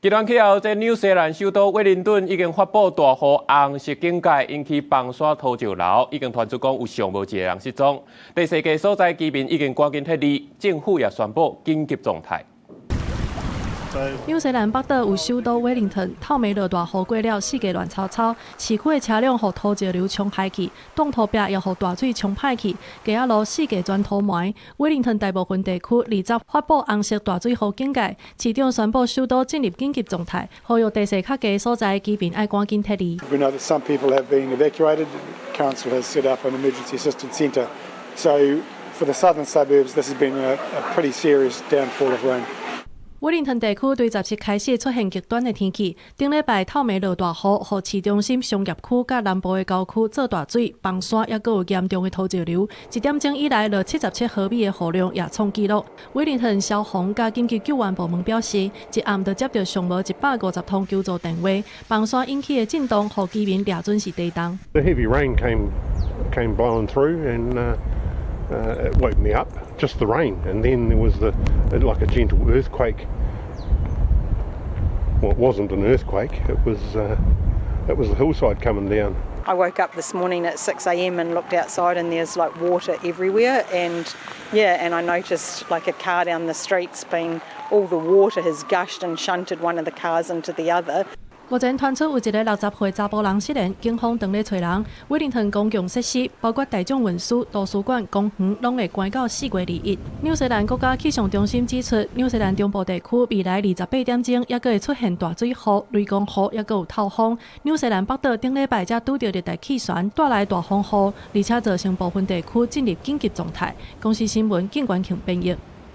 极端气候在纽西兰首都威灵顿已经发布大雨红色警戒，引起崩山土石流，已经传出讲有上无一个人失踪。第四个所在居民已经赶紧撤离，政府也宣布紧急状态。 纽西兰北岛有首都威灵顿，透暝落大雨过了，四界乱草草，市区的车辆互土石流冲坏去，挡土壁也互大水冲歹去，街仔路四界全土埋。威灵顿大部分地区20发布红色大水雨警戒，市长宣布首都进入紧急状态，呼吁地势较低所在的居民要赶紧撤离。We know that some people have been evacuated. Council has set up an emergency assistance centre. So for the southern suburbs, this has been a pretty serious downfall of rain. 威灵顿地区对17开始出现极端的天气，顶礼拜透暝落大雨，互市中心商业区甲南部的郊区做大水、崩山，也佫有严重的土石流。1点钟以来，落77毫米的雨量也创纪录。威灵顿消防甲紧急救援部门表示，一暗就接到上无150通救助电话，崩山引起的震动，互居民抓准是地动。The heavy rain came blowing through and. It woke me up, just the rain, and then there was like a gentle earthquake. Well, it wasn't an earthquake. It was the hillside coming down. I woke up this morning at 6 a.m. and looked outside, and there's like water everywhere. And and I noticed like a car down the street's been all the water has gushed and shunted one of the cars into the other. 目前传出有一个60岁查甫人失联，警方当咧找人。威灵顿公共设施，包括大众运输、图书馆、公园，拢会关到4月21。纽西兰国家气象中心指出，纽西兰中部地区未来28点钟，也佫会出现大水雨、雷公雨，也佫有透风。纽西兰北岛顶礼拜才拄到热带气旋带来大风雨，而且造成部分地区进入紧急状态。公司新闻，景冠庆编译。